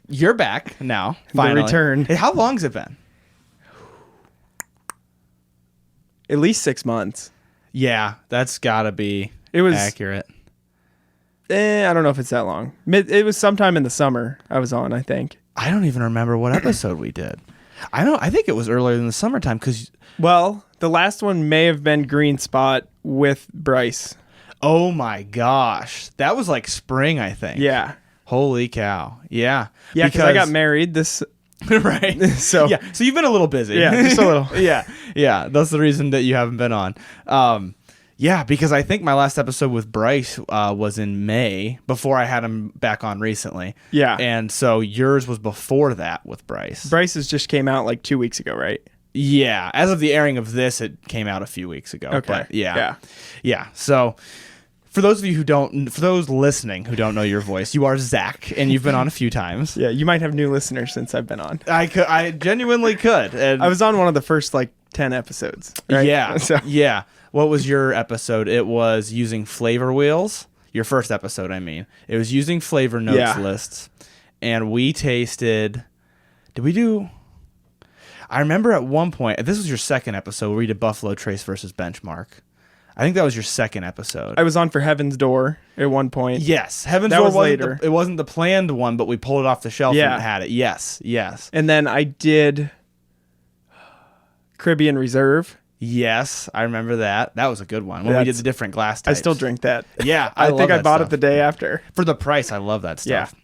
You're back now. Finally. The return. Hey, how long has it been? At least 6 months. Yeah, that's gotta be accurate. I don't know if it's that long. It was sometime in the summer I was on, I think. I don't even remember what episode we did. I think it was earlier in the summertime because... Well, the last one may have been Green Spot with Bryce. Oh my gosh. That was like spring, I think. Yeah. Holy cow. Yeah. Yeah, because I got married this... Right. So you've been a little busy. Yeah, just a little. Yeah. That's the reason that you haven't been on. Yeah, because I think my last episode with Bryce was in May before I had him back on recently. Yeah. And so yours was before that with Bryce. Bryce's just came out like 2 weeks ago, right? Yeah. As of the airing of this, it came out a few weeks ago. Okay. But yeah. So for those listening who don't know your voice, you are Zach, and you've been on a few times. Yeah, you might have new listeners since I've been on. I genuinely could. And I was on one of the first 10 episodes. Right? Yeah. So. Yeah. What was your episode? It was using flavor wheels. Your first episode, I mean. It was using flavor notes lists. And we tasted... Did we do... I remember at one point... This was your second episode where we did Buffalo Trace versus Benchmark. I think that was your second episode. I was on for Heaven's Door at one point. Yes. Heaven's Door was later. It wasn't the planned one, but we pulled it off the shelf and had it. Yes. And then I did Caribbean Reserve. Yes, I remember that. That was a good one when we did the different glass types. I still drink that. Yeah, I think I bought it the day after. For the price, I love that stuff.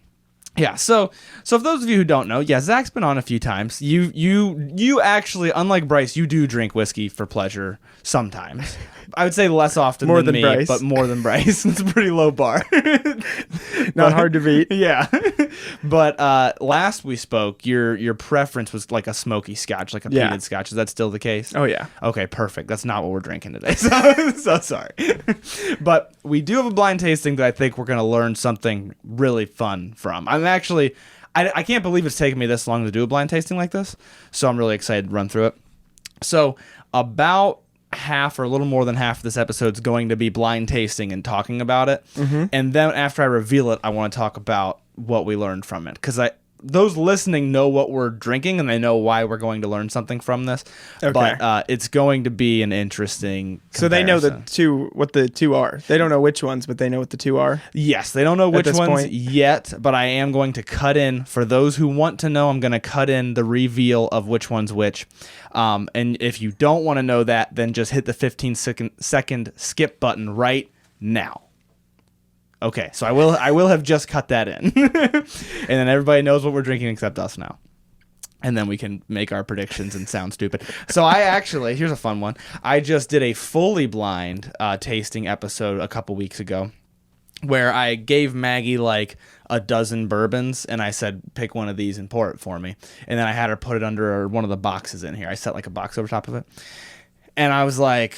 Yeah. So for those of you who don't know, Zach's been on a few times. You actually, unlike Bryce, you do drink whiskey for pleasure sometimes. I would say less often than me, Bryce. but more than Bryce. It's a pretty low bar. Not hard to beat. Yeah. But last we spoke, your preference was like a smoky scotch, like a peated scotch. Is that still the case? Oh, yeah. Okay, perfect. That's not what we're drinking today. So sorry. But we do have a blind tasting that I think we're going to learn something really fun from. I can't believe it's taken me this long to do a blind tasting like this. So I'm really excited to run through it. So about half or a little more than half of this episode is going to be blind tasting and talking about it. Mm-hmm. And then after I reveal it, I want to talk about what we learned from it. Because those listening know what we're drinking and they know why we're going to learn something from this. Okay. But it's going to be an interesting comparison. So they know what the two are. They don't know which ones, but they know what the two are? Yes, they don't know which ones yet, but I am going to cut in. For those who want to know, I'm going to cut in the reveal of which one's which. And if you don't want to know that, then just hit the 15-second skip button right now. Okay, so I will have just cut that in. And then everybody knows what we're drinking except us now. And then we can make our predictions and sound stupid. So here's a fun one. I just did a fully blind tasting episode a couple weeks ago where I gave Maggie like a dozen bourbons and I said, pick one of these and pour it for me. And then I had her put it under one of the boxes in here. I set like a box over top of it. And I was like...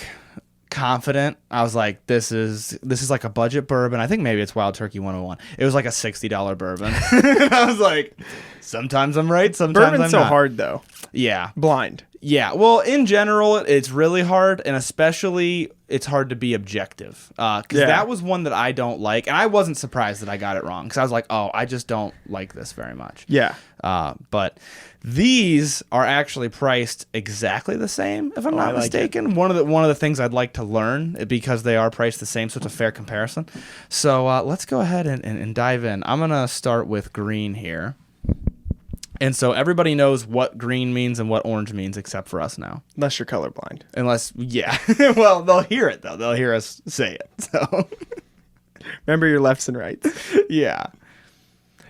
confident. I was like, this is like a budget bourbon. I think maybe it's Wild Turkey 101. It was like a $60 bourbon. I was like, sometimes I'm right, sometimes Bourbon's I'm so not. hard though. Yeah. Blind. Yeah. Well, in general, it's really hard, and especially it's hard to be objective. Because that was one that I don't like, and I wasn't surprised that I got it wrong. Because I was like, oh, I just don't like this very much. Yeah. But these are actually priced exactly the same, if I'm not mistaken. One of the things I'd like to learn, because they are priced the same, so it's a fair comparison. So let's go ahead and dive in. I'm gonna start with green here. And so everybody knows what green means and what orange means except for us now. Unless you're colorblind. Well, they'll hear it, though. They'll hear us say it. So remember your lefts and rights. Yeah.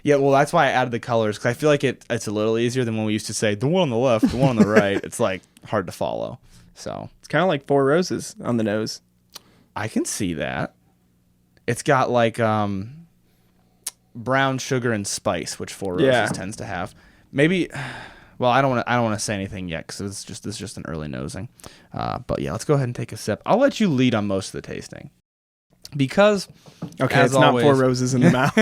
Yeah, well, that's why I added the colors, because I feel like it's a little easier than when we used to say, the one on the left, the one on the right. It's, like, hard to follow. So it's kind of like Four Roses on the nose. I can see that. It's got, like, brown sugar and spice, which Four Roses tends to have. Maybe, well, I don't want to say anything yet because this is just an early nosing. But yeah, let's go ahead and take a sip. I'll let you lead on most of the tasting because it's not Four Roses in the mouth.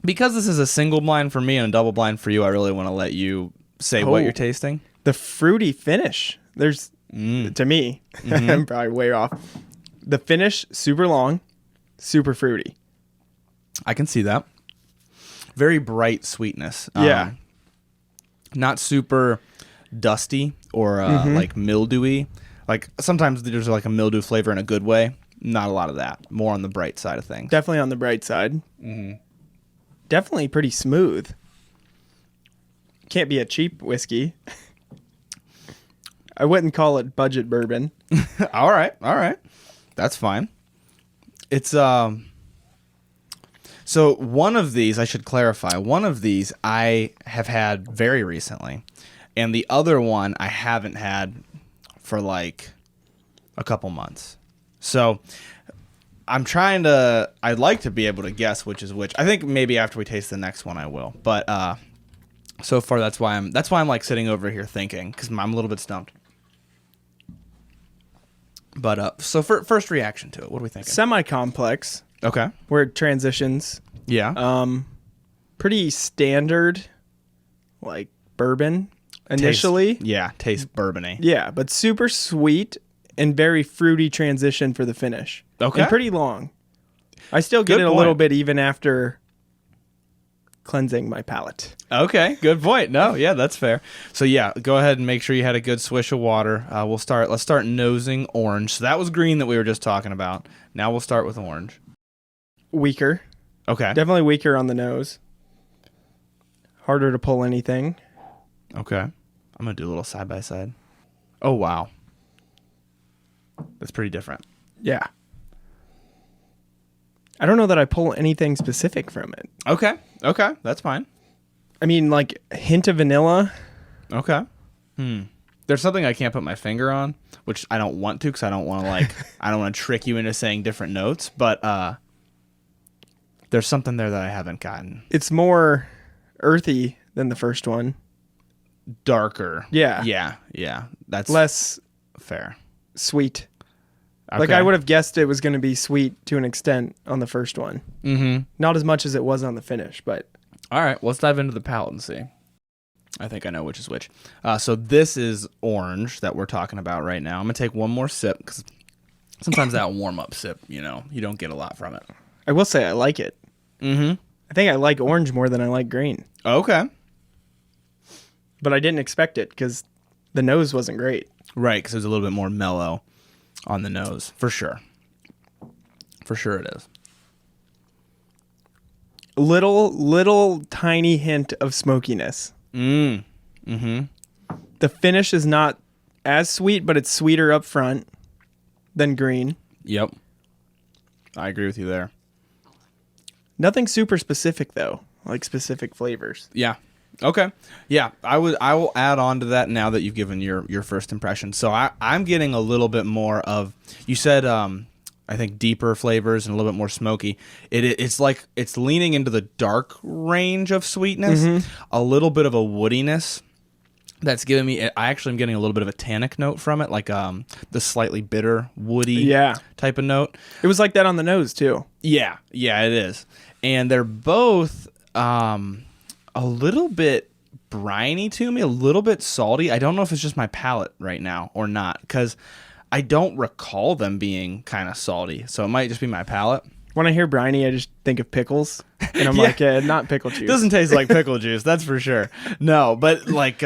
Because this is a single blind for me and a double blind for you, I really want to let you say what you're tasting. The fruity finish. There's to me, I'm probably way off. The finish, super long, super fruity. I can see that. Very bright sweetness. Yeah. Not super dusty or like mildewy. Like sometimes there's like a mildew flavor in a good way. Not a lot of that. More on the bright side of things. Definitely on the bright side. Mm-hmm. Definitely pretty smooth. Can't be a cheap whiskey. I wouldn't call it budget bourbon. All right. That's fine. It's so one of these, I should clarify, one of these I have had very recently, and the other one I haven't had for like a couple months. So I'd like to be able to guess which is which. I think maybe after we taste the next one I will. But so far that's why I'm like sitting over here thinking, because I'm a little bit stumped. But so first reaction to it, what are we thinking? Semi-complex. Okay. Where it transitions. Yeah. Pretty standard, like bourbon initially. Tastes bourbony. Yeah, but super sweet and very fruity transition for the finish. Okay. And pretty long. I still get it a little bit even after cleansing my palate. Okay, good point. No, yeah, that's fair. So yeah, go ahead and make sure you had a good swish of water. Let's start nosing orange. So that was green that we were just talking about. Now we'll start with orange. Weaker. Okay. Definitely weaker on the nose. Harder to pull anything. Okay. I'm going to do a little side by side. Oh, wow. That's pretty different. Yeah. I don't know that I pull anything specific from it. Okay. That's fine. I mean, like a hint of vanilla. Okay. There's something I can't put my finger on, which I don't want to because I don't want to I don't want to trick you into saying different notes, but there's something there that I haven't gotten. It's more earthy than the first one. Darker. Yeah. Yeah. That's less fair. Sweet. Okay. Like I would have guessed it was going to be sweet to an extent on the first one. Mm-hmm. Not as much as it was on the finish, but... All right, let's dive into the palate and see. I think I know which is which. So this is orange that we're talking about right now. I'm going to take one more sip because sometimes that warm-up sip, you don't get a lot from it. I will say I like it. Mm-hmm. I think I like orange more than I like green. Okay. But I didn't expect it because the nose wasn't great. Right, because it was a little bit more mellow on the nose, for sure. For sure it is. Little tiny hint of smokiness. Mm-hmm. The finish is not as sweet, but it's sweeter up front than green. Yep. I agree with you there. Nothing super specific though, like specific flavors. Yeah. Okay. Yeah, I will add on to that now that you've given your first impression. So I'm getting a little bit more of, you said I think deeper flavors and a little bit more smoky. It's like it's leaning into the dark range of sweetness, a little bit of a woodiness that's giving me, I actually am getting a little bit of a tannic note from it, like the slightly bitter, woody type of note. It was like that on the nose too. Yeah, it is. And they're both a little bit briny to me, a little bit salty. I don't know if it's just my palate right now or not, because I don't recall them being kind of salty. So it might just be my palate. When I hear briny, I just think of pickles. And I'm like, not pickle juice. Doesn't taste like pickle juice, that's for sure. No, but like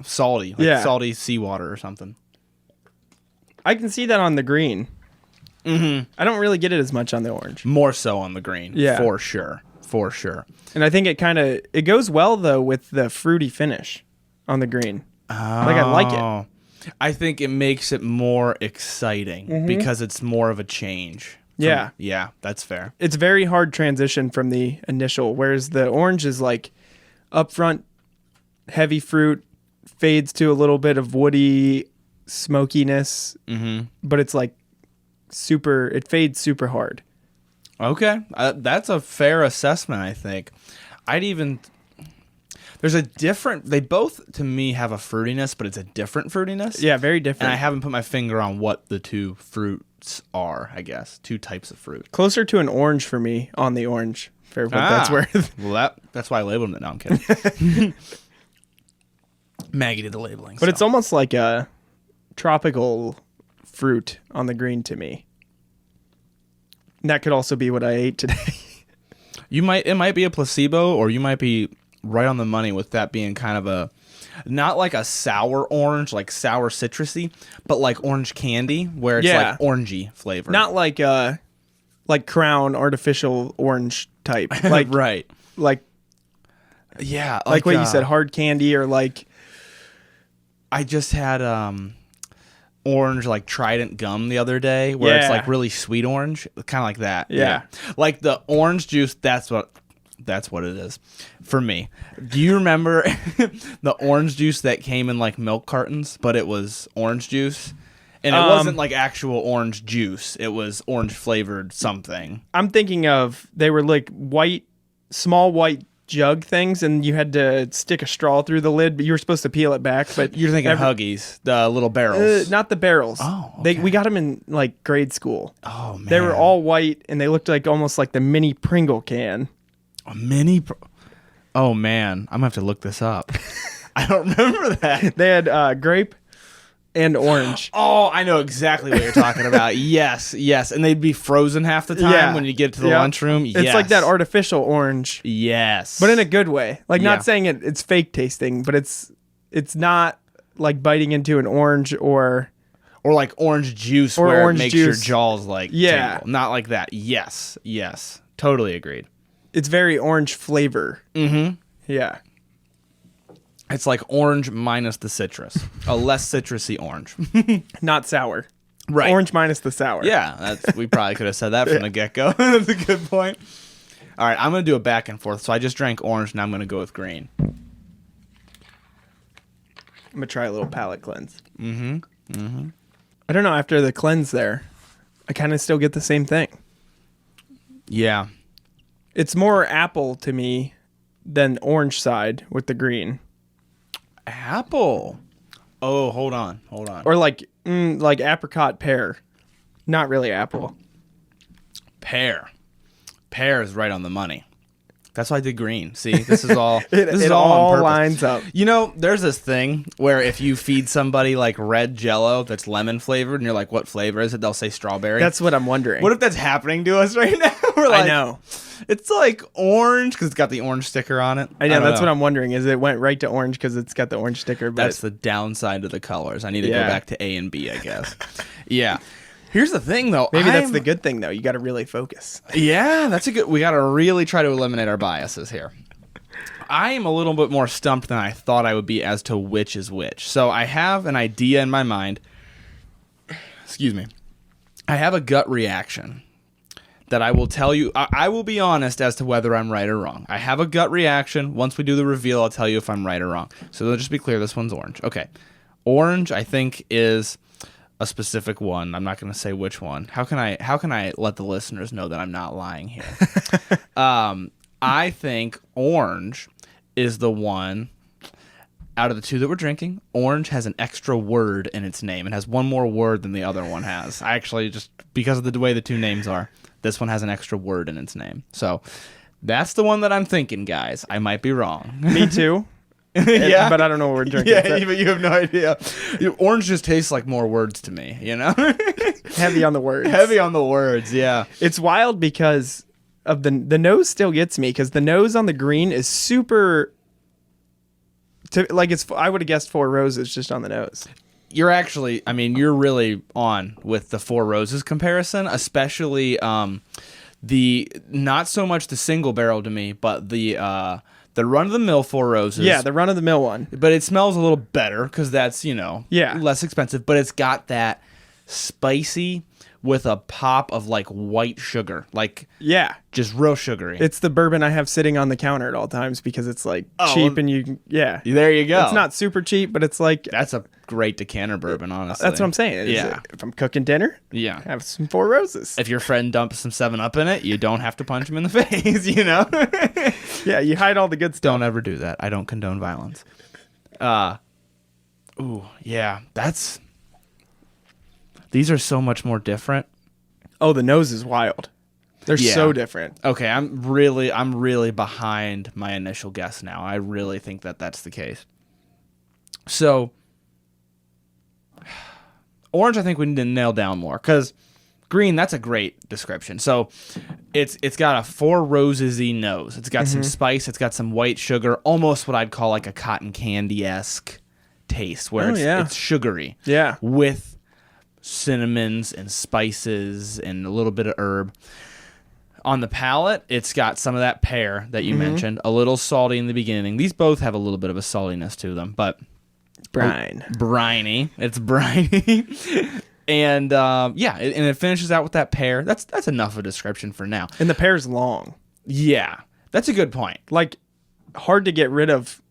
salty. Salty seawater or something. I can see that on the green. Mm-hmm. I don't really get it as much on the orange. More so on the green. Yeah. For sure. And I think it goes well, though, with the fruity finish on the green. Oh. Like, I like it. I think it makes it more exciting because it's more of a change. Yeah, that's fair. It's very hard transition from the initial, whereas the orange is like upfront, heavy fruit, fades to a little bit of woody smokiness, but it's like it fades super hard. Okay, that's a fair assessment, I think. They both, to me, have a fruitiness, but it's a different fruitiness. Yeah, very different. And I haven't put my finger on what the two fruits are, I guess. Two types of fruit. Closer to an orange for me on the orange, for what that's worth. Well, that's why I labeled it. No, I'm kidding. Maggie did the labeling. But it's almost like a tropical fruit on the green to me. And that could also be what I ate today. It might be a placebo, or you might be right on the money with that being kind of not like a sour orange, like sour citrusy, but like orange candy where it's like orangey flavor. Not like Crown artificial orange type. Like right. Like yeah, like what you said, hard candy, or like I just had orange like Trident gum the other day where it's like really sweet orange, kind of like that. Yeah. Like the orange juice, that's what it is for me. Do you remember the orange juice that came in like milk cartons, but it was orange juice? And it wasn't like actual orange juice. It was orange flavored something. I'm thinking of, they were like small white jug things, and you had to stick a straw through the lid, but you were supposed to peel it back. But you're thinking Huggies, the little barrels. Not the barrels. Oh, okay. We got them in like grade school. Oh, man. They were all white, and they looked like almost like the mini Pringle can. A mini... Oh, man. I'm going to have to look this up. I don't remember that. They had grape and orange. Oh, I know exactly what you're talking about. Yes. And they'd be frozen half the time when you get to the lunchroom. Yes. It's like that artificial orange. Yes. But in a good way. Like, not saying it's fake tasting, but it's not like biting into an orange or like orange juice or where orange it makes juice. your jaws like tingle. Not like that. Yes. Totally agreed. It's very orange flavor. Mm-hmm. Yeah. It's like orange minus the citrus. A less citrusy orange. Not sour. Right. Orange minus the sour. Yeah, we probably could have said that from the get-go. That's a good point. All right, I'm going to do a back and forth. So I just drank orange, and I'm going to go with green. I'm going to try a little palate cleanse. I don't know, after the cleanse there, I kind of still get the same thing. Yeah. It's more apple to me than orange side with the green. Apple. Oh, hold on. Or like apricot pear. Not really apple. Pear is right on the money. That's why I did green. See, this is all it all on lines up. You know, there's this thing where if you feed somebody like red Jell-O that's lemon flavored, and you're like, "What flavor is it?" They'll say strawberry. That's what I'm wondering. What if that's happening to us right now? We're like, I know. It's like orange because it's got the orange sticker on it. I know. That's what I'm wondering. Is it went right to orange because it's got the orange sticker? But that's the downside to the colors. I need to go back to A and B, I guess. Yeah. Here's the thing, though. Maybe that's the good thing, though. You got to really focus. Yeah, that's a good... We got to really try to eliminate our biases here. I am a little bit more stumped than I thought I would be as to which is which. So I have an idea in my mind. Excuse me. I have a gut reaction that I will tell you. I will be honest as to whether I'm right or wrong. I have a gut reaction. Once we do the reveal, I'll tell you if I'm right or wrong. So let's just be clear. This one's orange. Okay. Orange, I think, is a specific one. I'm not going to say which one. How can I let the listeners know that I'm not lying here? I think orange is the one out of the two that we're drinking. Orange has an extra word in its name. It has one more word than the other one has. I actually, just because of the way the two names are, this one has an extra word in its name. So that's the one that I'm thinking, guys. I might be wrong. Me too. Yeah, but I don't know what we're drinking. Yeah, but you have no idea. Orange just tastes like more words to me, you know? Heavy on the words. Heavy on the words, yeah. It's wild because of the nose still gets me, because the nose on the green is super... I would have guessed Four Roses just on the nose. You're actually, you're really on with the Four Roses comparison, especially the, not so much the single barrel to me, but the run-of-the-mill Four Roses. Yeah, the run-of-the-mill one. But it smells a little better because that's, less expensive. But it's got that spicy with a pop of, like, white sugar. Like, just real sugary. It's the bourbon I have sitting on the counter at all times because it's, like, cheap and there you go. It's not super cheap, but it's, like... That's a great decanter bourbon, honestly. That's what I'm saying. If I'm cooking dinner, have some Four Roses. If your friend dumps some 7-Up in it, you don't have to punch him in the face, Yeah, you hide all the good stuff. Don't ever do that. I don't condone violence. These are so much more different. Oh, the nose is wild. They're so different. Okay, I'm really behind my initial guess now. I really think that that's the case. So, orange, I think we need to nail down more because green, that's a great description. So it's got a 4 roses-y nose. It's got some spice. It's got some white sugar, almost what I'd call like a cotton candy-esque taste, where it's sugary. Yeah. With cinnamons and spices and a little bit of herb. On the palate, it's got some of that pear that you mentioned, a little salty in the beginning. These both have a little bit of a saltiness to them, but briny. It's briny. And and it finishes out with that pear. That's enough of a description for now. And the pear's long. Yeah, that's a good point. Like, hard to get rid of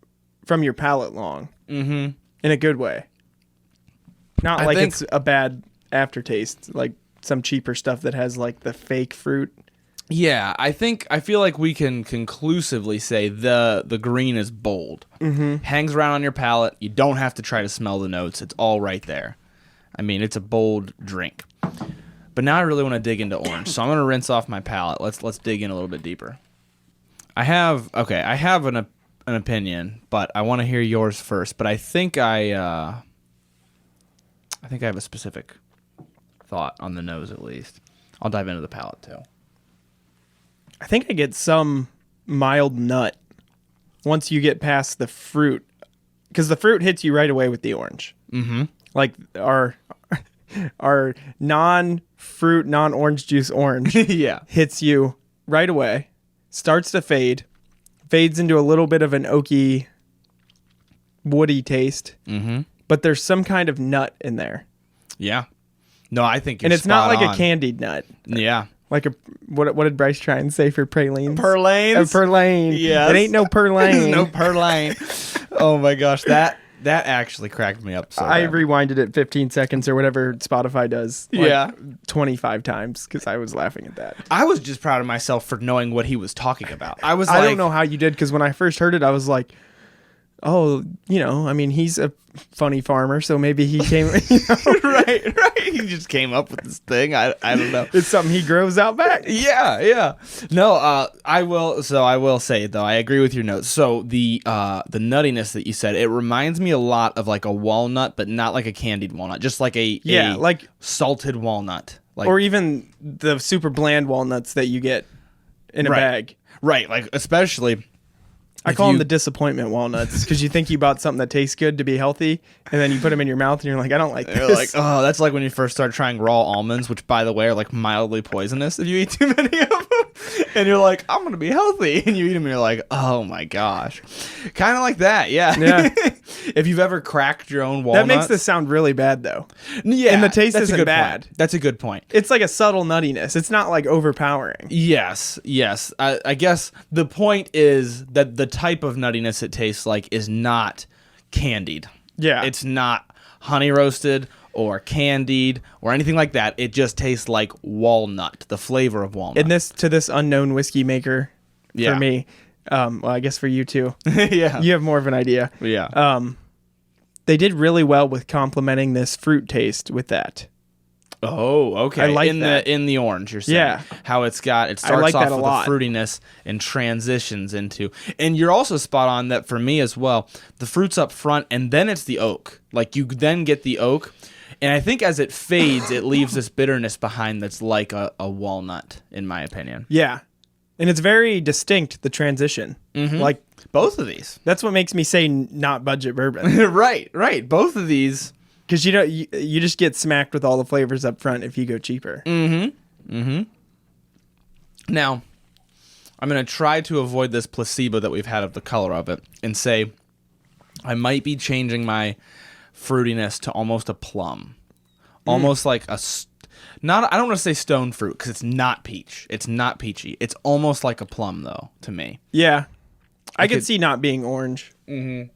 from your palate long. Mm-hmm. In a good way. Not like it's a bad aftertaste, like some cheaper stuff that has like the fake fruit. Yeah, I feel like we can conclusively say the green is bold. Hangs around on your palate. You don't have to try to smell the notes. It's all right there. I mean, it's a bold drink. But now I really want to dig into orange, so I'm going to rinse off my palate. Let's dig in a little bit deeper. I have an opinion, but I want to hear yours first. But I think I have a specific thought on the nose at least. I'll dive into the palate too. I think I get some mild nut once you get past the fruit, because the fruit hits you right away with the orange. Mm-hmm. Like our non-fruit, non-orange juice orange hits you right away, starts to fades into a little bit of an oaky, woody taste, but there's some kind of nut in there. Yeah. No, I think you're and it's spot not like on. a candied nut. Yeah. Like what did Bryce try and say for pralines? Purlanes? A purlane. Yes. It ain't no purlane. No purlane. Oh my gosh, that actually cracked me up so I bad. rewinded it 15 seconds or whatever Spotify does. 25 times because I was laughing at that. I was just proud of myself for knowing what he was talking about. I I don't know how you did, because when I first heard it, I was like, oh, I mean, he's a funny farmer, so maybe he came. right. He just came up with this thing. I don't know. It's something he grows out back. Yeah. No, I will say though, I agree with your notes. So the nuttiness that you said, it reminds me a lot of like a walnut, but not like a candied walnut, just like a like salted walnut, like, or even the super bland walnuts that you get in a bag. Right, like especially. I call them the disappointment walnuts, because you think you bought something that tastes good to be healthy, and then you put them in your mouth, and you're like, I don't like this. You're like, oh, that's like when you first start trying raw almonds, which, by the way, are like mildly poisonous if you eat too many of them. And you're like, I'm going to be healthy. And you eat them, and you're like, oh my gosh. Kind of like that, yeah. If you've ever cracked your own walnuts. That makes this sound really bad, though. Yeah. And the taste isn't bad. Point. That's a good point. It's like a subtle nuttiness. It's not like overpowering. Yes. I guess the point is that the type of nuttiness it tastes like is not candied. Yeah. It's not honey roasted or candied or anything like that. It just tastes like walnut, the flavor of walnut. And this unknown whiskey maker for me, well, I guess for you too. Yeah. You have more of an idea. Yeah. They did really well with complementing this fruit taste with that. Oh, okay. I like that. In the orange, you're saying. Yeah. How it starts off with the fruitiness and transitions into. And you're also spot on that for me as well. The fruit's up front and then it's the oak. Like you then get the oak. And I think as it fades, it leaves this bitterness behind that's like a walnut, in my opinion. Yeah. And it's very distinct, the transition. Mm-hmm. Like both of these. That's what makes me say not budget bourbon. Right. Both of these. Because you just get smacked with all the flavors up front if you go cheaper. Mm-hmm. Now, I'm going to try to avoid this placebo that we've had of the color of it and say I might be changing my fruitiness to almost a plum. Almost like I don't want to say stone fruit because it's not peach. It's not peachy. It's almost like a plum, though, to me. Yeah. I could see not being orange. Mm-hmm.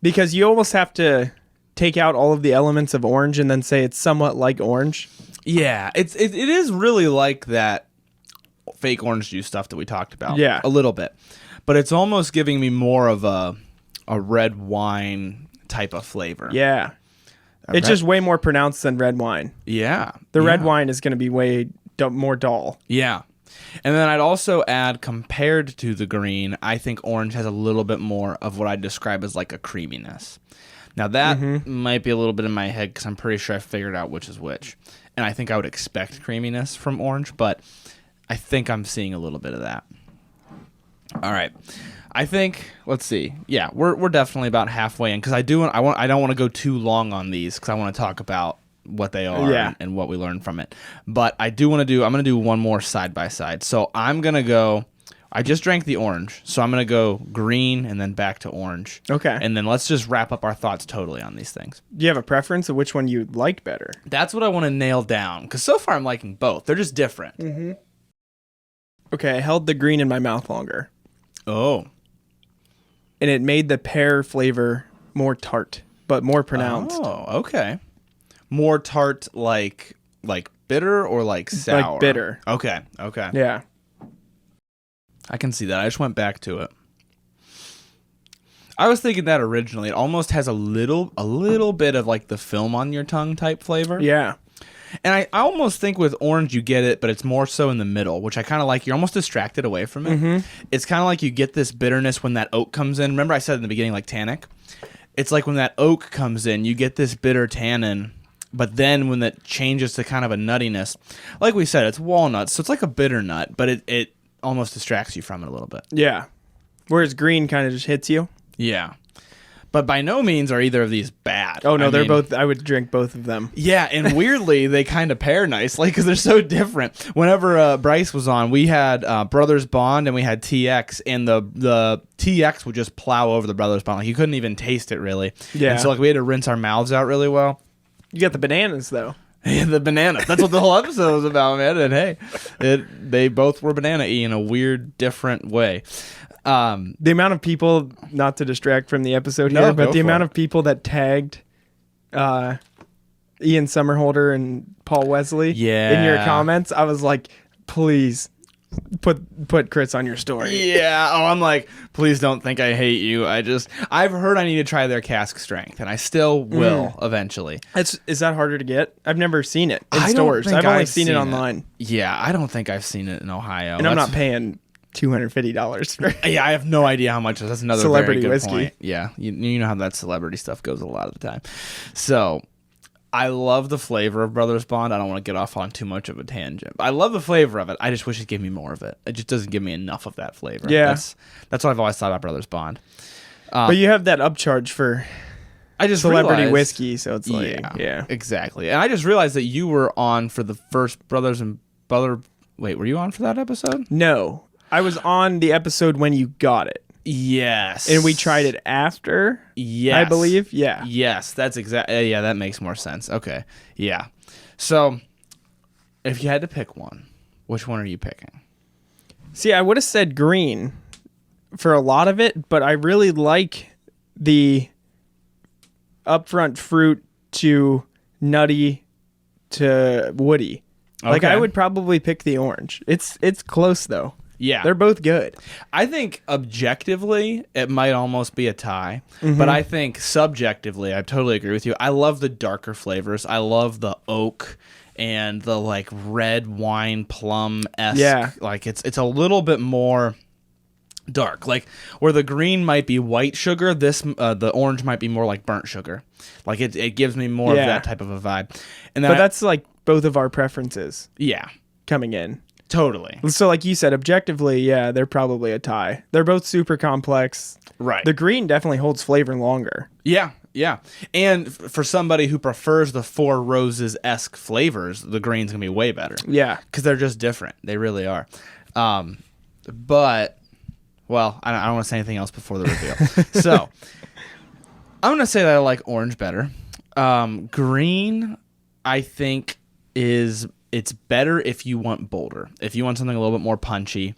Because you almost have to take out all of the elements of orange and then say it's somewhat like orange. Yeah, it is really like that fake orange juice stuff that we talked about. Yeah. A little bit. But it's almost giving me more of a red wine type of flavor. Yeah. It's just way more pronounced than red wine. Yeah. The red wine is going to be way more dull. Yeah. And then I'd also add, compared to the green, I think orange has a little bit more of what I'd describe as like a creaminess. Now that might be a little bit in my head because I'm pretty sure I figured out which is which. and I think I would expect creaminess from orange, but I think I'm seeing a little bit of that. All right. I think, let's see. Yeah, we're definitely about halfway in, because I don't want to go too long on these, because I want to talk about what they are and what we learned from it. But I'm going to do one more side by side. So I'm going to go, I just drank the orange, so I'm going to go green and then back to orange. Okay. And then let's just wrap up our thoughts totally on these things. Do you have a preference of which one you like better? That's what I want to nail down, because so far I'm liking both. They're just different. Mm-hmm. Okay, I held the green in my mouth longer. Oh. And it made the pear flavor more tart, but more pronounced. Oh, okay. More tart, like bitter or like sour? Like bitter. Okay. Yeah. I can see that. I just went back to it. I was thinking that originally. It almost has a little bit of like the film on your tongue type flavor. Yeah. And I almost think with orange you get it, but it's more so in the middle, which I kind of like. You're almost distracted away from it. Mm-hmm. It's kind of like you get this bitterness when that oak comes in. Remember I said in the beginning like tannic? It's like when that oak comes in, you get this bitter tannin, but then when that changes to kind of a nuttiness, like we said, it's walnuts, so it's like a bitter nut, but it almost distracts you from it a little bit. Yeah. Whereas green kind of just hits you. Yeah. But by no means are either of these bad. Oh, no, they're both, I would drink both of them. Yeah, and weirdly, they kind of pair nicely because they're so different. Whenever Bryce was on, we had Brothers Bond and we had TX, and the TX would just plow over the Brothers Bond. Like, you couldn't even taste it, really. Yeah. And so, like, we had to rinse our mouths out really well. You got the bananas, though. Yeah, the banana. That's what the whole episode was about, man. And hey, they both were banana-y in a weird, different way. The amount of people, not to distract from the episode here, but the amount of people that tagged Ian Somerhalder and Paul Wesley in your comments, I was like, please put Chris on your story. Yeah. Oh, I'm like, please don't think I hate you. I've heard I need to try their cask strength, and I still will eventually. Is that harder to get? I've never seen it in stores. I've only seen it online. Yeah, I don't think I've seen it in Ohio. And I'm not paying $250 for yeah, I have no idea how much. That's another celebrity very good whiskey. Point. Yeah, you know how that celebrity stuff goes a lot of the time. So I love the flavor of Brothers Bond. I don't want to get off on too much of a tangent. I love the flavor of it. I just wish it gave me more of it. It just doesn't give me enough of that flavor. Yeah, that's what I've always thought about Brothers Bond. But you have that upcharge for celebrity whiskey, so it's like yeah, exactly. And I just realized that you were on for the first Brothers and Brother. Wait, were you on for that episode? No. I was on the episode when you got it. Yes. And we tried it after. Yes. I believe. Yeah. Yes, that's exactly. Yeah, that makes more sense. Okay. Yeah. So, if you had to pick one, which one are you picking? See, I would have said green for a lot of it, but I really like the upfront fruit to nutty to woody. Okay. Like, I would probably pick the orange. It's close though. Yeah. They're both good. I think objectively, it might almost be a tie. Mm-hmm. But I think subjectively, I totally agree with you. I love the darker flavors. I love the oak and the like red wine plum-esque. Yeah. Like it's a little bit more dark. Like where the green might be white sugar, the orange might be more like burnt sugar. Like it gives me more of that type of a vibe. And then that's like both of our preferences. Yeah. Coming in. Totally. So like you said, objectively, yeah, they're probably a tie. They're both super complex. Right. The green definitely holds flavor longer. Yeah, yeah. And for somebody who prefers the Four Roses-esque flavors, the green's going to be way better. Yeah. Because they're just different. They really are. But, well, I don't want to say anything else before the reveal. So, I'm going to say that I like orange better. Green, I think, it's better if you want bolder. If you want something a little bit more punchy.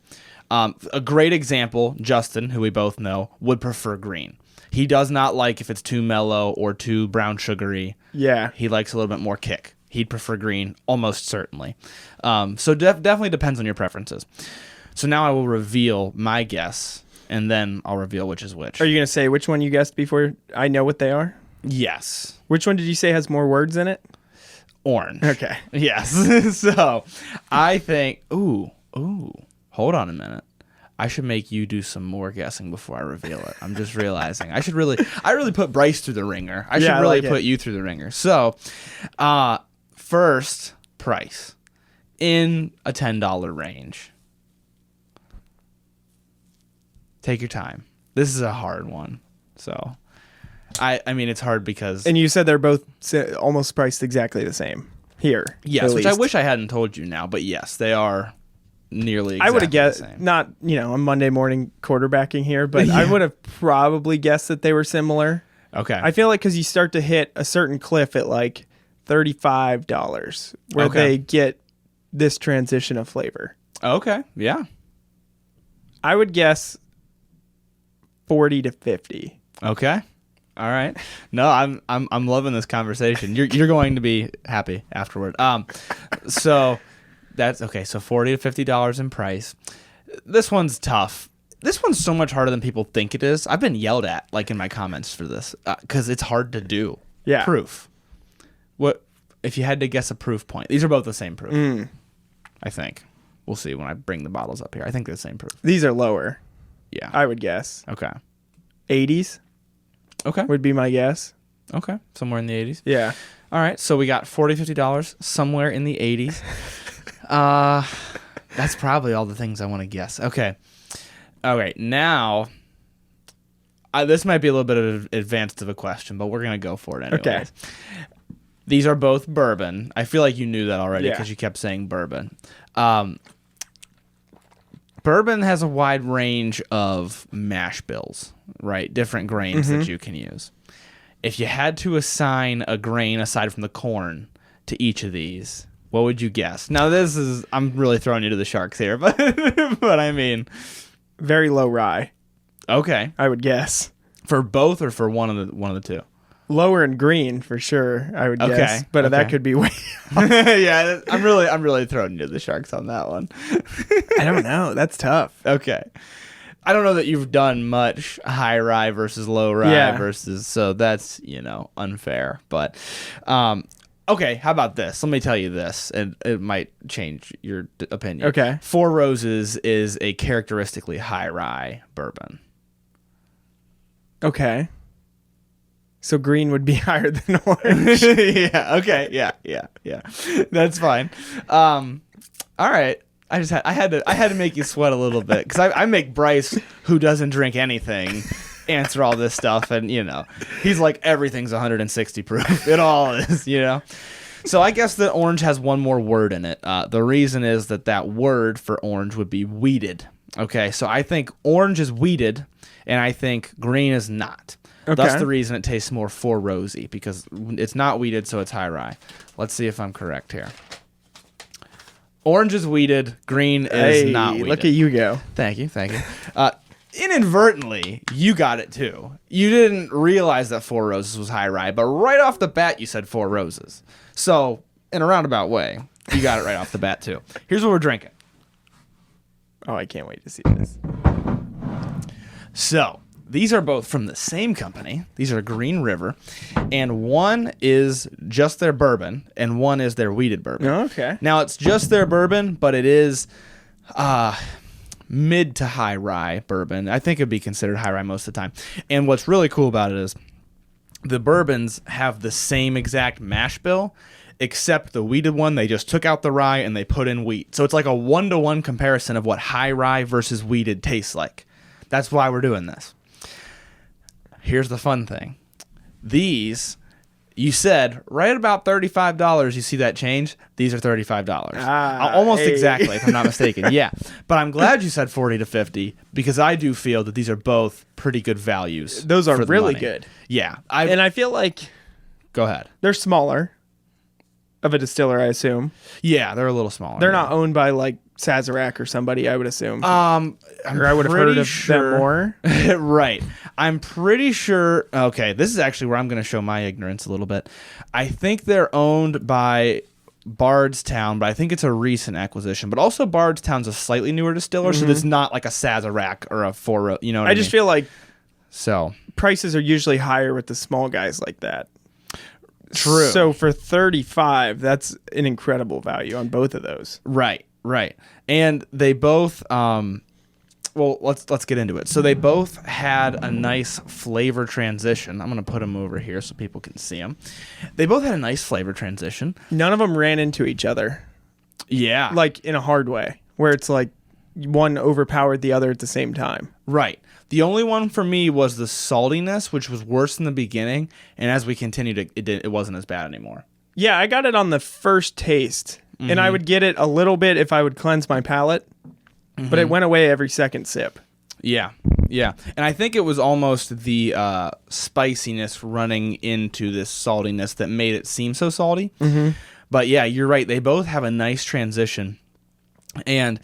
A great example, Justin, who we both know, would prefer green. He does not like if it's too mellow or too brown sugary. Yeah. He likes a little bit more kick. He'd prefer green, almost certainly. So definitely depends on your preferences. So now I will reveal my guess, and then I'll reveal which is which. Are you going to say which one you guessed before I know what they are? Yes. Which one did you say has more words in it? Orange. Okay. Yes. So I think, ooh, hold on a minute. I should make you do some more guessing before I reveal it. I'm just realizing I really put Bryce through the ringer. I should really put you through the ringer. So, first, price in a $10 range? Take your time. This is a hard one. So, I mean, it's hard because... And you said they're both almost priced exactly the same here. Yes, which I wish I hadn't told you now, but yes, they are nearly exactly I would have guessed, the same. not, on Monday morning quarterbacking here, but I would have probably guessed that they were similar. Okay. I feel like because you start to hit a certain cliff at like $35 where they get this transition of flavor. Okay, yeah. I would guess 40 to 50. Okay. All right. No, I'm loving this conversation. You're going to be happy afterward. So that's okay. So $40 to $50 in price. This one's tough. This one's so much harder than people think it is. I've been yelled at in my comments for this because it's hard to do. Yeah. Proof. What if you had to guess a proof point? These are both the same proof. I think. We'll see when I bring the bottles up here. I think they're the same proof. These are lower. Yeah. I would guess. Okay. 80s. Okay. Would be my guess. Okay. Somewhere in the 80s. Yeah. All right. So we got $40, $50 somewhere in the 80s. That's probably all the things I want to guess. Okay. All right. Now, this might be a little bit of advanced of a question, but we're going to go for it anyways. Okay. These are both bourbon. I feel like you knew that already because you kept saying bourbon. Bourbon has a wide range of mash bills, right? Different grains that you can use. If you had to assign a grain aside from the corn to each of these, what would you guess? Now, I'm really throwing you to the sharks here, but I mean... Very low rye. Okay. I would guess. For both or for one of the two? Lower in green for sure, I would guess. But that could be way yeah, I'm really throwing you to the sharks on that one. I don't know. That's tough. Okay. I don't know that you've done much high rye versus low rye versus, so that's, unfair. But okay, how about this? Let me tell you this, and it might change your opinion. Okay. Four Roses is a characteristically high rye bourbon. Okay. So green would be higher than orange. Yeah. Okay. Yeah. That's fine. All right. I had to make you sweat a little bit because I make Bryce, who doesn't drink anything, answer all this stuff, and he's like everything's 160 proof. It all is, So I guess that orange has one more word in it. The reason is that word for orange would be wheated. Okay. So I think orange is wheated, and I think green is not. Okay. That's the reason it tastes more Four Rosy, because it's not wheated, so it's high rye. Let's see if I'm correct here. Orange is wheated, green is not wheated. Look at you go. Thank you. Inadvertently, you got it too. You didn't realize that Four Roses was high rye, but right off the bat, you said Four Roses. So, in a roundabout way, you got it right off the bat too. Here's what we're drinking. Oh, I can't wait to see this. So, these are both from the same company. These are Green River, and one is just their bourbon, and one is their wheated bourbon. Oh, okay. Now, it's just their bourbon, but it is mid to high rye bourbon. I think it'd be considered high rye most of the time. And what's really cool about it is the bourbons have the same exact mash bill, except the wheated one, they just took out the rye and they put in wheat. So it's like a 1-to-1 comparison of what high rye versus wheated tastes like. That's why we're doing this. Here's the fun thing. These, you said, right about $35, you see that change? These are $35. Almost exactly, if I'm not mistaken. Yeah. But I'm glad you said 40 to 50 because I do feel that these are both pretty good values. Those are really good. Yeah. And I feel like... Go ahead. They're smaller of a distiller, I assume. Yeah, they're a little smaller. They're not owned by like Sazerac or somebody, I would assume. Or I would have heard of them more. Right. I'm pretty sure. Okay, this is actually where I'm going to show my ignorance a little bit. I think they're owned by Bardstown, but I think it's a recent acquisition. But also Bardstown's a slightly newer distiller, so it's not like a Sazerac or a Four. You know what I mean? I just feel like so prices are usually higher with the small guys like that. True. So for $35, that's an incredible value on both of those. Right. And they both well, let's get into it. So they both had a nice flavor transition. I'm going to put them over here so people can see them. They both had a nice flavor transition. None of them ran into each other. Yeah. Like in a hard way, where it's like one overpowered the other at the same time. Right. The only one for me was the saltiness, which was worse in the beginning, and as we continued, it wasn't as bad anymore. Yeah, I got it on the first taste, and I would get it a little bit if I would cleanse my palate, but it went away every second sip. Yeah, yeah. And I think it was almost the spiciness running into this saltiness that made it seem so salty. But yeah, you're right. They both have a nice transition. And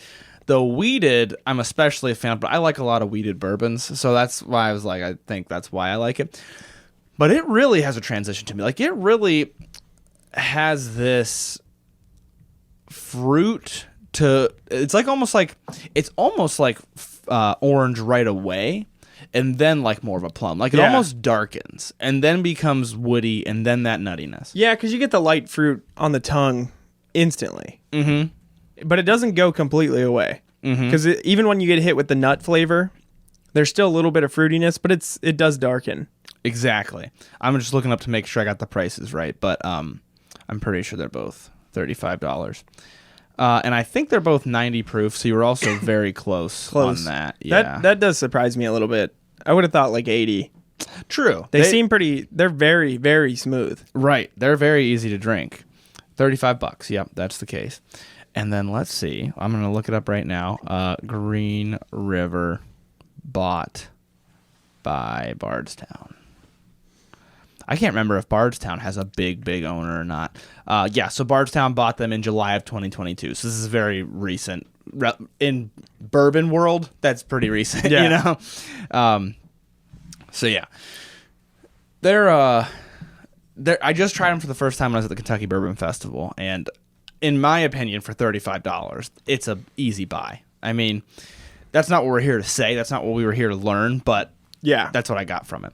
the wheated, I'm especially a fan, but I like a lot of wheated bourbons. So that's why I was like, I think that's why I like it. But it really has a transition to me. Like, it really has this fruit to, it's almost like orange right away, and then like more of a plum. Like, it almost darkens and then becomes woody, and then that nuttiness. Yeah, because you get the light fruit on the tongue instantly. But it doesn't go completely away. Because even when you get hit with the nut flavor, there's still a little bit of fruitiness, but it does darken. Exactly. I'm just looking up to make sure I got the prices right, but I'm pretty sure they're both $35. And I think they're both 90 proof, so you were also very close on that. Yeah. That does surprise me a little bit. I would have thought like 80. True. They seem pretty, they're very, very smooth. Right. They're very easy to drink. $35. Yep, that's the case. And then let's see. I'm going to look it up right now. Green River, bought by Bardstown. I can't remember if Bardstown has a big owner or not. Yeah, so Bardstown bought them in July of 2022. So this is very recent. In bourbon world, that's pretty recent, you know? So yeah. They're I just tried them for the first time when I was at the Kentucky Bourbon Festival, and in my opinion, for $35, it's a easy buy. I mean, that's not what we're here to say. That's not what we were here to learn, but yeah, that's what I got from it.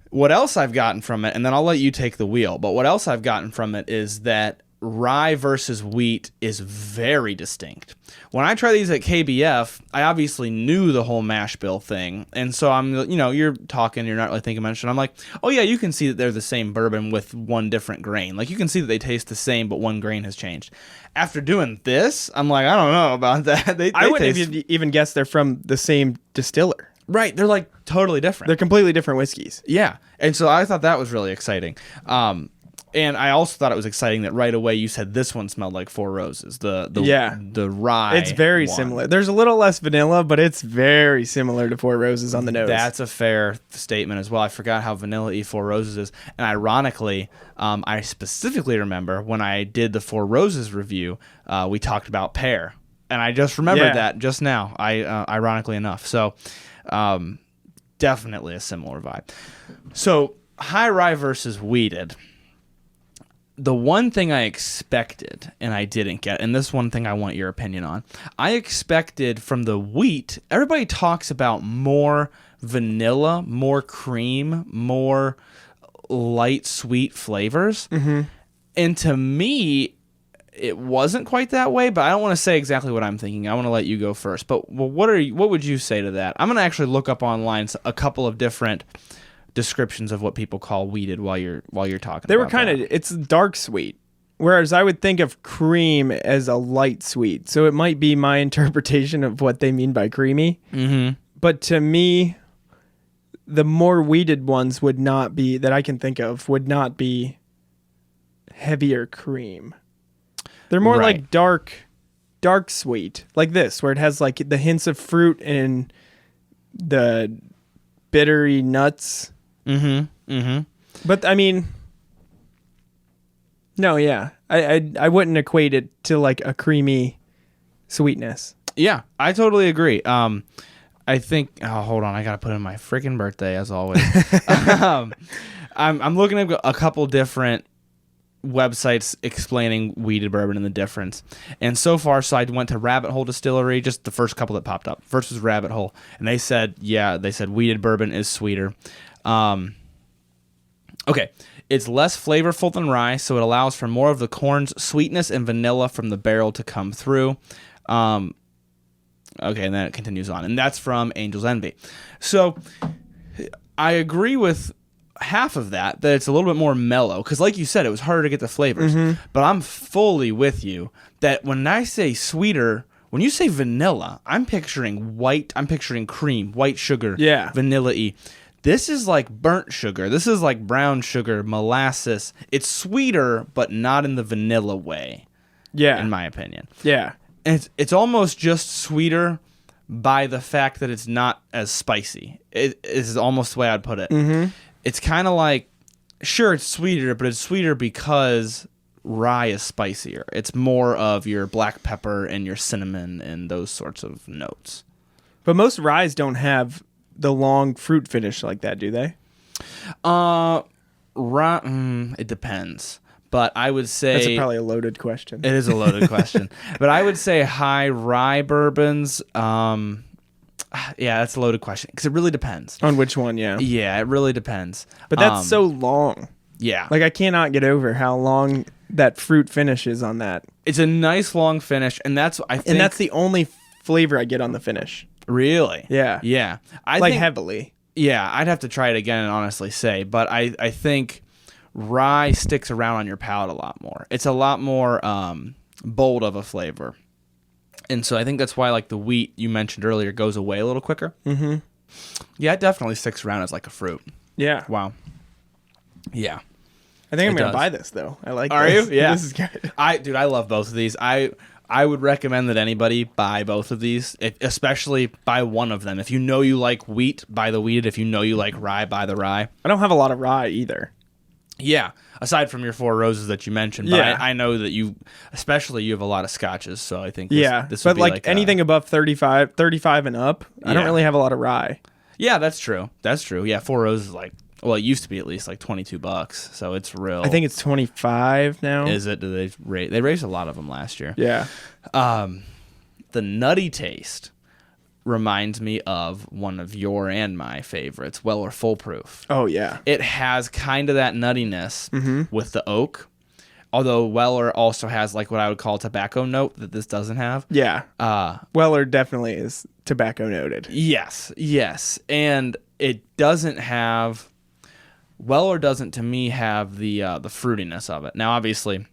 What else I've gotten from it, and then I'll let you take the wheel, but what else I've gotten from it is that rye versus wheat is very distinct. When I try these at KBF, I obviously knew the whole mash bill thing, and so you're talking, you're not really thinking much, and I'm like, oh yeah, you can see that they're the same bourbon with one different grain. Like, you can see that they taste the same, but one grain has changed. After doing this, I'm like, I don't know about that. I wouldn't even guess they're from the same distiller. Right, they're like totally different. They're completely different whiskeys. Yeah, and so I thought that was really exciting. And I also thought it was exciting that right away you said this one smelled like Four Roses. The rye. It's very similar. There's a little less vanilla, but it's very similar to Four Roses on the nose. That's a fair statement as well. I forgot how vanilla-y Four Roses is. And ironically, I specifically remember when I did the Four Roses review, we talked about pear. And I just remembered that just now, ironically enough. So definitely a similar vibe. So high rye versus wheated. The one thing I expected and I didn't get, and this one thing I want your opinion on, I expected from the wheat, everybody talks about more vanilla, more cream, more light, sweet flavors. And to me, it wasn't quite that way, but I don't want to say exactly what I'm thinking. I want to let you go first. But what would you say to that? I'm going to actually look up online a couple of different descriptions of what people call wheated while you're talking. They were kind of, it's dark sweet, whereas I would think of cream as a light sweet. So it might be my interpretation of what they mean by creamy. But to me, the more wheated ones would not be, that I can think of, would not be heavier cream. They're more like dark sweet, like this, where it has like the hints of fruit and the bittery nuts. But I mean, no, yeah, I wouldn't equate it to like a creamy sweetness. Yeah, I totally agree. I think. Oh, hold on, I gotta put in my freaking birthday as always. I'm looking at a couple different websites explaining wheated bourbon and the difference. And so far, I went to Rabbit Hole Distillery, just the first couple that popped up. First was Rabbit Hole, and they said wheated bourbon is sweeter. Okay, it's less flavorful than rye, so it allows for more of the corn's sweetness and vanilla from the barrel to come through. Okay, and then it continues on. And that's from Angel's Envy. So I agree with half of that it's a little bit more mellow. Because like you said, it was harder to get the flavors. But I'm fully with you that when I say sweeter, when you say vanilla, I'm picturing white. I'm picturing cream, white sugar, vanilla-y. This is like burnt sugar. This is like brown sugar, molasses. It's sweeter, but not in the vanilla way. Yeah. In my opinion. Yeah. And it's almost just sweeter by the fact that it's not as spicy. It is almost the way I'd put it. It's kind of like, sure, it's sweeter, but it's sweeter because rye is spicier. It's more of your black pepper and your cinnamon and those sorts of notes. But most ryes don't have the long fruit finish like that, do they? It depends. But I would say... That's probably a loaded question. It is a loaded question. But I would say high rye bourbons... yeah, that's a loaded question. Because it really depends. On which one, yeah. Yeah, it really depends. But that's so long. Yeah. Like, I cannot get over how long that fruit finish is on that. It's a nice long finish, and that's... And that's the only flavor I get on the finish. Really? Yeah. Yeah. I think, heavily. Yeah, I'd have to try it again and honestly say. But I think... rye sticks around on your palate a lot more. It's a lot more bold of a flavor. And so I think that's why like the wheat you mentioned earlier goes away a little quicker. Yeah, it definitely sticks around as like a fruit. Yeah. Wow. Yeah. I think I'm going to buy this though. I like this. Are you? Yeah. This is good. Dude, I love both of these. I would recommend that anybody buy both of these, especially buy one of them. If you know you like wheat, buy the wheat. If you know you like rye, buy the rye. I don't have a lot of rye either. Yeah, aside from your Four Roses that you mentioned, but I know that you have a lot of scotches, so I think this would be like anything above 35 and up, I don't really have a lot of rye. Yeah, that's true. Yeah, Four Roses is like, well, it used to be at least like $22, so it's real. I think it's 25 now. Is it? Do they raise? They raised a lot of them last year. Yeah. The nutty taste reminds me of one of your and my favorites, Weller Full Proof. Oh, yeah. It has kind of that nuttiness with the oak, although Weller also has like what I would call a tobacco note that this doesn't have. Yeah. Weller definitely is tobacco noted. Yes. And it doesn't have... Weller doesn't, to me, have the fruitiness of it. Now, obviously,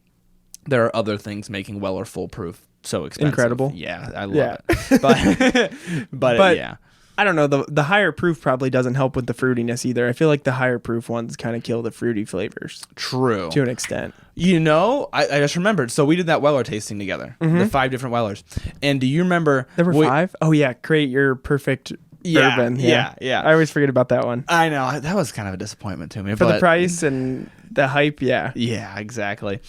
there are other things making Weller Full Proof so expensive. Incredible. Yeah, I love it. But yeah. I don't know. The higher proof probably doesn't help with the fruitiness either. I feel like the higher proof ones kind of kill the fruity flavors. True. To an extent. You know, I just remembered. So we did that Weller tasting together. The 5 different Wellers. And do you remember... There were 5? Oh, yeah. Create your perfect... bourbon. Yeah. I always forget about that one. I know. That was kind of a disappointment to me. For the price and the hype, yeah. Yeah, exactly.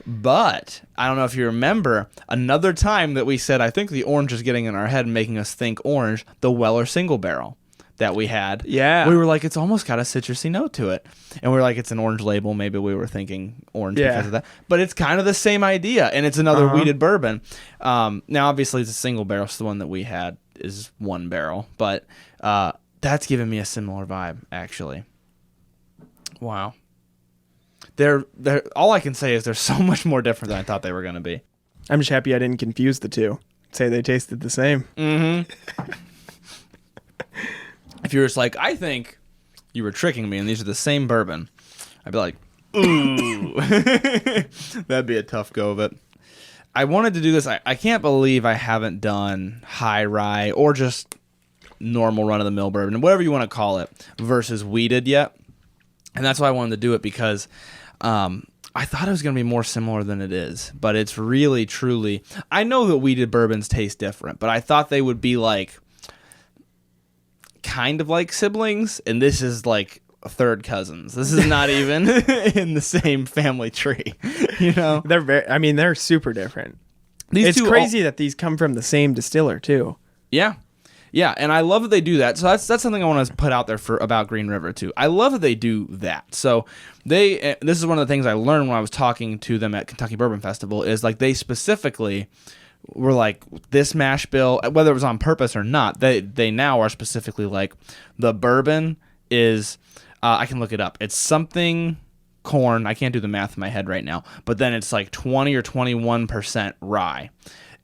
But I don't know if you remember, another time that we said, I think the orange is getting in our head and making us think orange, the Weller single barrel that we had. Yeah. We were like, it's almost got a citrusy note to it. And we were like, it's an orange label. Maybe we were thinking orange because of that. But it's kind of the same idea. And it's another wheated bourbon. Now, obviously, it's a single barrel. So the one that we had is 1 barrel, but that's given me a similar vibe, actually. Wow. They're all I can say is they're so much more different than I thought they were going to be. I'm just happy I didn't confuse the two. Say they tasted the same. If you were just like, I think you were tricking me and these are the same bourbon, I'd be like, ooh. That'd be a tough go of it. I wanted to do this. I can't believe I haven't done high rye or just normal run-of-the-mill bourbon, whatever you want to call it, versus wheated yet. And that's why I wanted to do it, because I thought it was going to be more similar than it is. But it's really, truly... I know that wheated bourbons taste different, but I thought they would be like... kind of like siblings, and this is like... third cousins. This is not even in the same family tree. You know, they're super different. It's crazy that these come from the same distiller too. Yeah, and I love that they do that. So that's something I want to put out there about Green River too. I love that they do that. So this is one of the things I learned when I was talking to them at Kentucky Bourbon Festival, is like they specifically were like, this mash bill, whether it was on purpose or not, they now are specifically like, the bourbon is I can look it up. It's something corn. I can't do the math in my head right now. But then it's like 20 or 21% rye.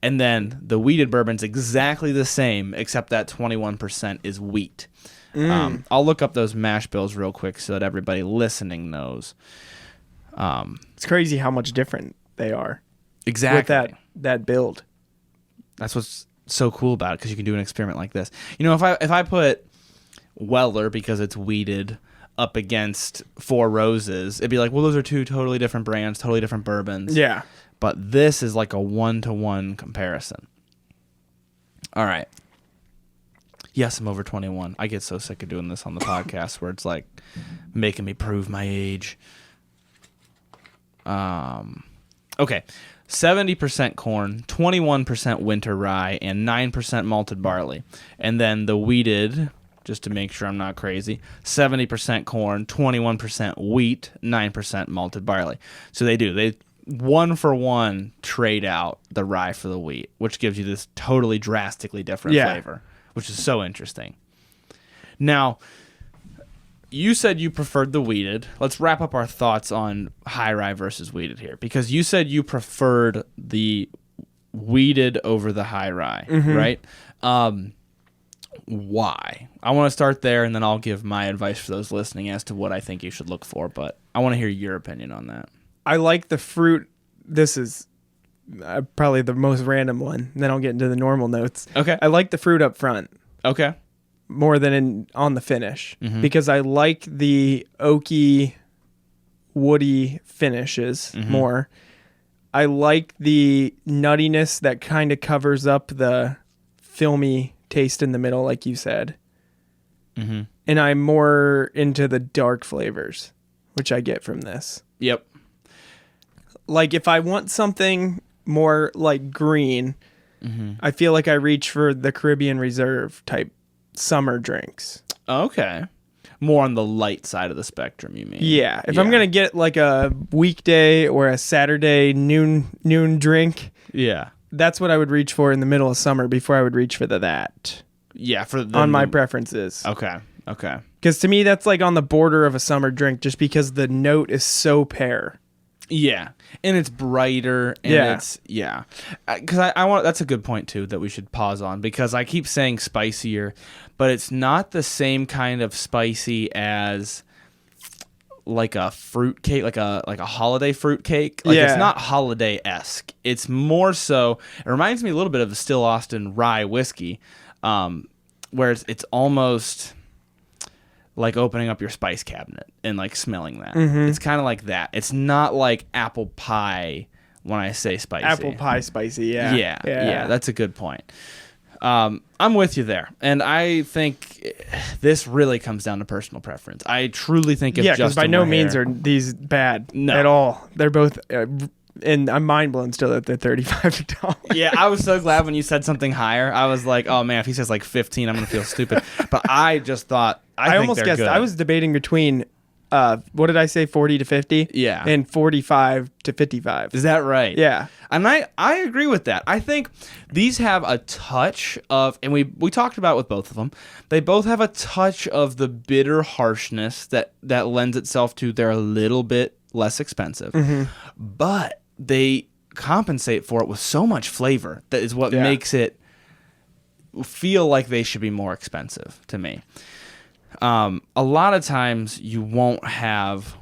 And then the wheated bourbon's exactly the same, except that 21% is wheat. I'll look up those mash bills real quick so that everybody listening knows. It's crazy how much different they are. Exactly. With that build. That's what's so cool about it, because you can do an experiment like this. You know, if I put Weller, because it's wheated, up against Four Roses, it'd be like, well, those are two totally different brands, totally different bourbons. Yeah. But this is like a 1-to-1 comparison. All right. Yes, I'm over 21. I get so sick of doing this on the podcast where it's like making me prove my age. Okay. 70% corn, 21% winter rye, and 9% malted barley. And then the wheated, just to make sure I'm not crazy, 70% corn, 21% wheat, 9% malted barley. So they 1-for-1 trade out the rye for the wheat, which gives you this totally drastically different flavor, which is so interesting. Now, you said you preferred the wheated. Let's wrap up our thoughts on high rye versus wheated here, because you said you preferred the wheated over the high rye, right? Why? I want to start there, and then I'll give my advice for those listening as to what I think you should look for, but I want to hear your opinion on that. I like the fruit. This is probably the most random one. Then I'll get into the normal notes. Okay. I like the fruit up front. Okay. More than on the finish, because I like the oaky, woody finishes more. I like the nuttiness that kind of covers up the filmy taste in the middle, like you said. And I'm more into the dark flavors, which I get from this. Yep. Like if I want something more like green, I feel like I reach for the Caribbean Reserve type summer drinks. Okay. More on the light side of the spectrum, you mean? Yeah. If I'm going to get like a weekday or a Saturday noon drink, that's what I would reach for in the middle of summer before I would reach for that. Yeah, on my preferences. Okay. Because to me, that's like on the border of a summer drink, just because the note is so pear. Yeah, and it's brighter, and it's because I want, that's a good point too that we should pause on, because I keep saying spicier, but it's not the same kind of spicy as like a fruit cake, like a holiday fruit cake. Like it's not holiday-esque. It's more so, it reminds me a little bit of the Still Austin rye whiskey, where it's almost like opening up your spice cabinet and like smelling that. It's kind of like that. It's not like apple pie when I say spicy. Apple pie spicy, yeah. That's a good point. I'm with you there, and I think this really comes down to personal preference. I truly think if because by no means are these bad at all. They're both. And I'm mind blown still at the $35. Yeah, I was so glad when you said something higher. I was like, oh man, if he says like 15, I'm gonna feel stupid. But I just thought I almost guessed. Good. I was debating between what did I say, 40 to 50? Yeah, and 45 to 55. Is that right? Yeah, and I agree with that. I think these have a touch of, and we talked about it with both of them. They both have a touch of the bitter harshness that lends itself to they're a little bit less expensive, but they compensate for it with so much flavor that is what makes it feel like they should be more expensive to me. A lot of times you won't have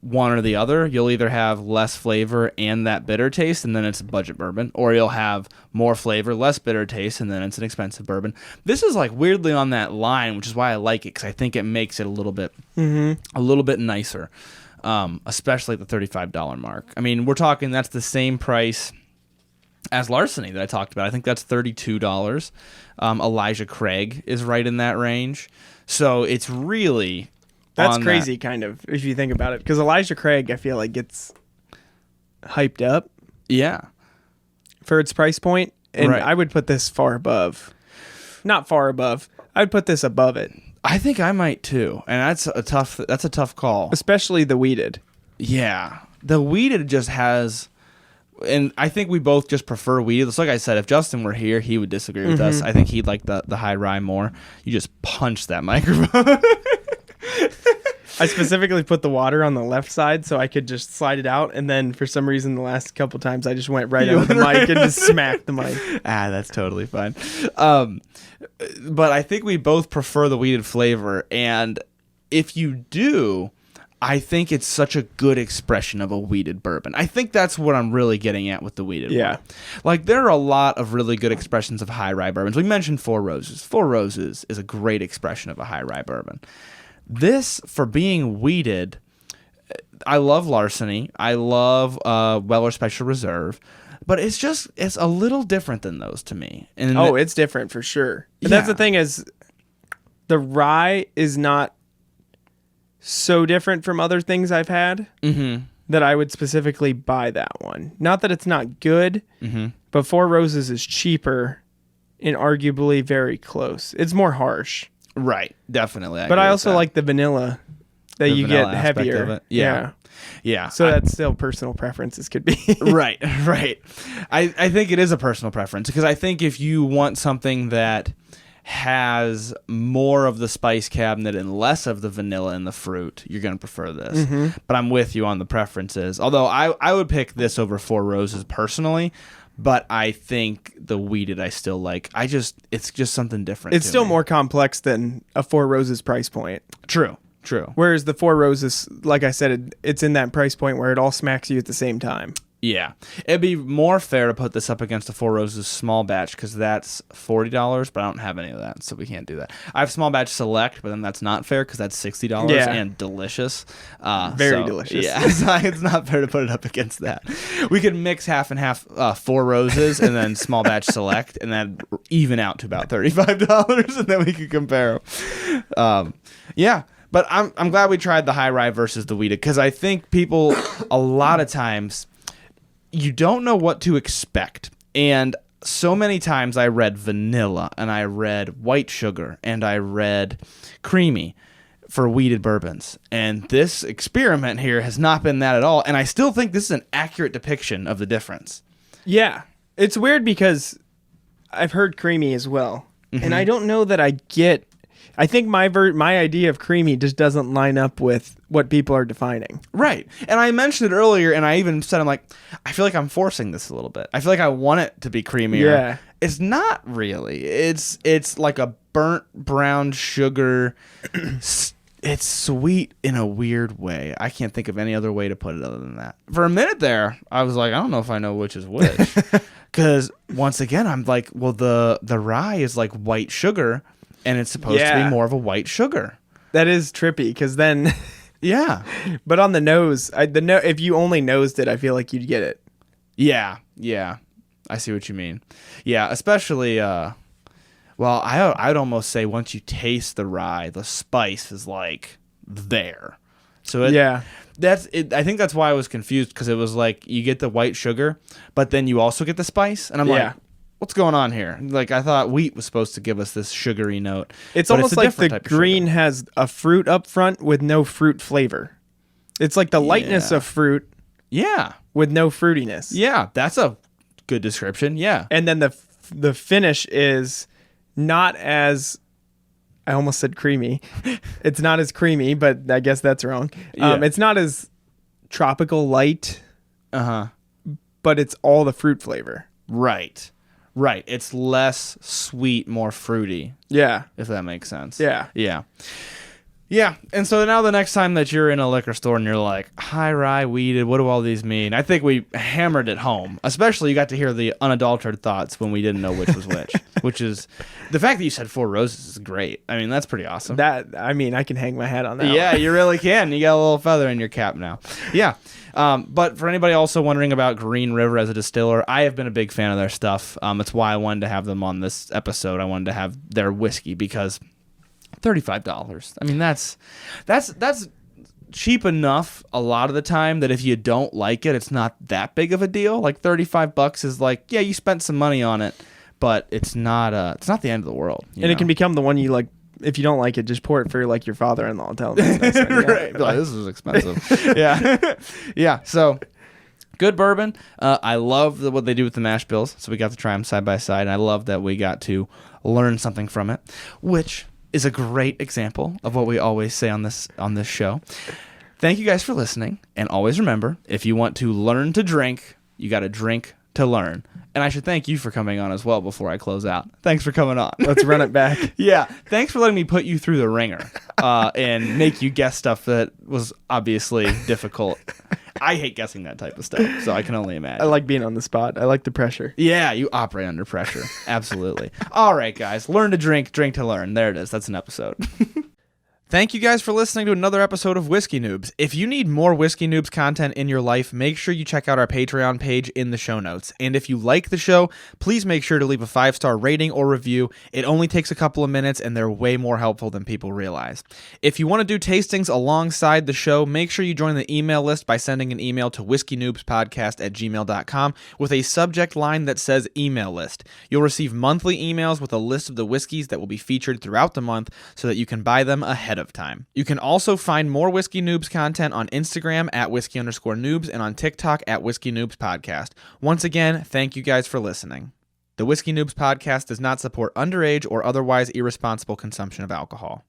one or the other. You'll either have less flavor and that bitter taste, and then it's a budget bourbon, or you'll have more flavor, less bitter taste, and then it's an expensive bourbon. This is like weirdly on that line, which is why I like it, because I think it makes it a little bit nicer. Especially at the $35 mark. I mean, we're talking that's the same price as Larceny that I talked about. I think that's $32. Elijah Craig is right in that range. So it's really that's crazy, kind of, if you think about it, because Elijah Craig, I feel like gets hyped up. Yeah, for its price point, and I would put this far above. Not far above. I'd put this above it. I think I might too, and that's a tough call. Especially the wheated. Yeah, the wheated just has, and I think we both just prefer wheated. It's like I said, if Justin were here, he would disagree with us. I think he'd like the high rye more. You just punch that microphone. I specifically put the water on the left side so I could just slide it out. And then for some reason, the last couple times, I just went right under the mic and just smacked the mic. That's totally fine. But I think we both prefer the wheated flavor. And if you do, I think it's such a good expression of a wheated bourbon. I think that's what I'm really getting at with the wheated one. Like, there are a lot of really good expressions of high rye bourbons. We mentioned Four Roses. Four Roses is a great expression of a high rye bourbon. This, for being wheated, I love Larceny. I love Weller Special Reserve. But it's a little different than those to me. And it's different for sure. But that's the thing is, the rye is not so different from other things I've had that I would specifically buy that one. Not that it's not good, but Four Roses is cheaper and arguably very close. It's more harsh. Right, definitely. But I also like the vanilla that you get heavier. Yeah. So that's still personal preferences could be. Right. I think it is a personal preference because I think if you want something that has more of the spice cabinet and less of the vanilla and the fruit, you're going to prefer this. But I'm with you on the preferences. Although I would pick this over Four Roses personally, but I think the wheated I still like. It's just something different. It's still more complex than a Four Roses price point. True. Whereas the Four Roses, like I said, it's in that price point where it all smacks you at the same time. Yeah. It'd be more fair to put this up against a Four Roses small batch because that's $40, but I don't have any of that, so we can't do that. I have small batch select, but then that's not fair because that's $60 and delicious. Very delicious. Yeah, so it's not fair to put it up against that. We could mix half and half Four Roses and then small batch select, and then even out to about $35, and then we could compare them. But I'm glad we tried the high rye versus the wheated because I think people a lot of times you don't know what to expect. And so many times I read vanilla and I read white sugar and I read creamy for wheated bourbons. And this experiment here has not been that at all. And I still think this is an accurate depiction of the difference. Yeah. It's weird because I've heard creamy as well. And I don't know that I think my idea of creamy just doesn't line up with what people are defining. Right. And I mentioned it earlier, and I even said, I'm like, I feel like I'm forcing this a little bit. I feel like I want it to be creamier. Yeah. It's not really. It's like a burnt brown sugar. It's sweet in a weird way. I can't think of any other way to put it other than that. For a minute there, I was like, I don't know if I know which is which. Because once again, I'm like, well, the rye is like white sugar. And it's supposed to be more of a white sugar. That is trippy because then... Yeah. But on the nose, if you only nosed it, I feel like you'd get it. Yeah. I see what you mean. Yeah, especially... I'd almost say once you taste the rye, the spice is like there. So that's it. I think that's why I was confused because it was like you get the white sugar, but then you also get the spice. And I'm like... What's going on here? Like, I thought wheat was supposed to give us this sugary note. It's almost like the green has a fruit up front with no fruit flavor. It's like the lightness of fruit with no fruitiness. Yeah, that's a good description. Yeah. And then the finish is not as... I almost said creamy. It's not as creamy, but I guess that's wrong. It's not as tropical light. But it's all the fruit flavor. Right. It's less sweet, more fruity. Yeah. If that makes sense. Yeah. And so now the next time that you're in a liquor store and you're like, high rye, wheated, what do all these mean? I think we hammered it home. Especially you got to hear the unadulterated thoughts when we didn't know which was which. Which is, the fact that you said Four Roses is great. I mean, that's pretty awesome. I can hang my hat on that. Yeah, you really can. You got a little feather in your cap now. Yeah. But for anybody also wondering about Green River as a distiller, I have been a big fan of their stuff. It's why I wanted to have them on this episode. I wanted to have their whiskey because $35. I mean, that's cheap enough a lot of the time that if you don't like it, it's not that big of a deal. Like $35 is like, yeah, you spent some money on it, but it's not the end of the world. And it can become the one you like. If you don't like it, just pour it for like your father-in-law and tell him. Right. Like, this is expensive. Yeah. So good bourbon. I love what they do with the mash bills. So we got to try them side by side. And I love that we got to learn something from it, which is a great example of what we always say on this show. Thank you guys for listening, and always remember, if you want to learn to drink, you got to drink to learn. And I should thank you for coming on as well before I close out. Thanks for coming on. Let's run it back. Yeah. Thanks for letting me put you through the ringer and make you guess stuff that was obviously difficult. I hate guessing that type of stuff, so I can only imagine. I like being on the spot. I like the pressure. Yeah, you operate under pressure. Absolutely. All right, guys. Learn to drink, drink to learn. There it is. That's an episode. Thank you guys for listening to another episode of Whiskey Noobs. If you need more Whiskey Noobs content in your life, make sure you check out our Patreon page in the show notes. And if you like the show, please make sure to leave a 5-star rating or review. It only takes a couple of minutes, and they're way more helpful than people realize. If you want to do tastings alongside the show, make sure you join the email list by sending an email to whiskeynoobspodcast@gmail.com with a subject line that says email list. You'll receive monthly emails with a list of the whiskeys that will be featured throughout the month so that you can buy them ahead of time. You can also find more Whiskey Noobs content on Instagram at @whiskey_noobs and on TikTok at Whiskey Noobs Podcast. Once again, thank you guys for listening. The Whiskey Noobs Podcast does not support underage or otherwise irresponsible consumption of alcohol.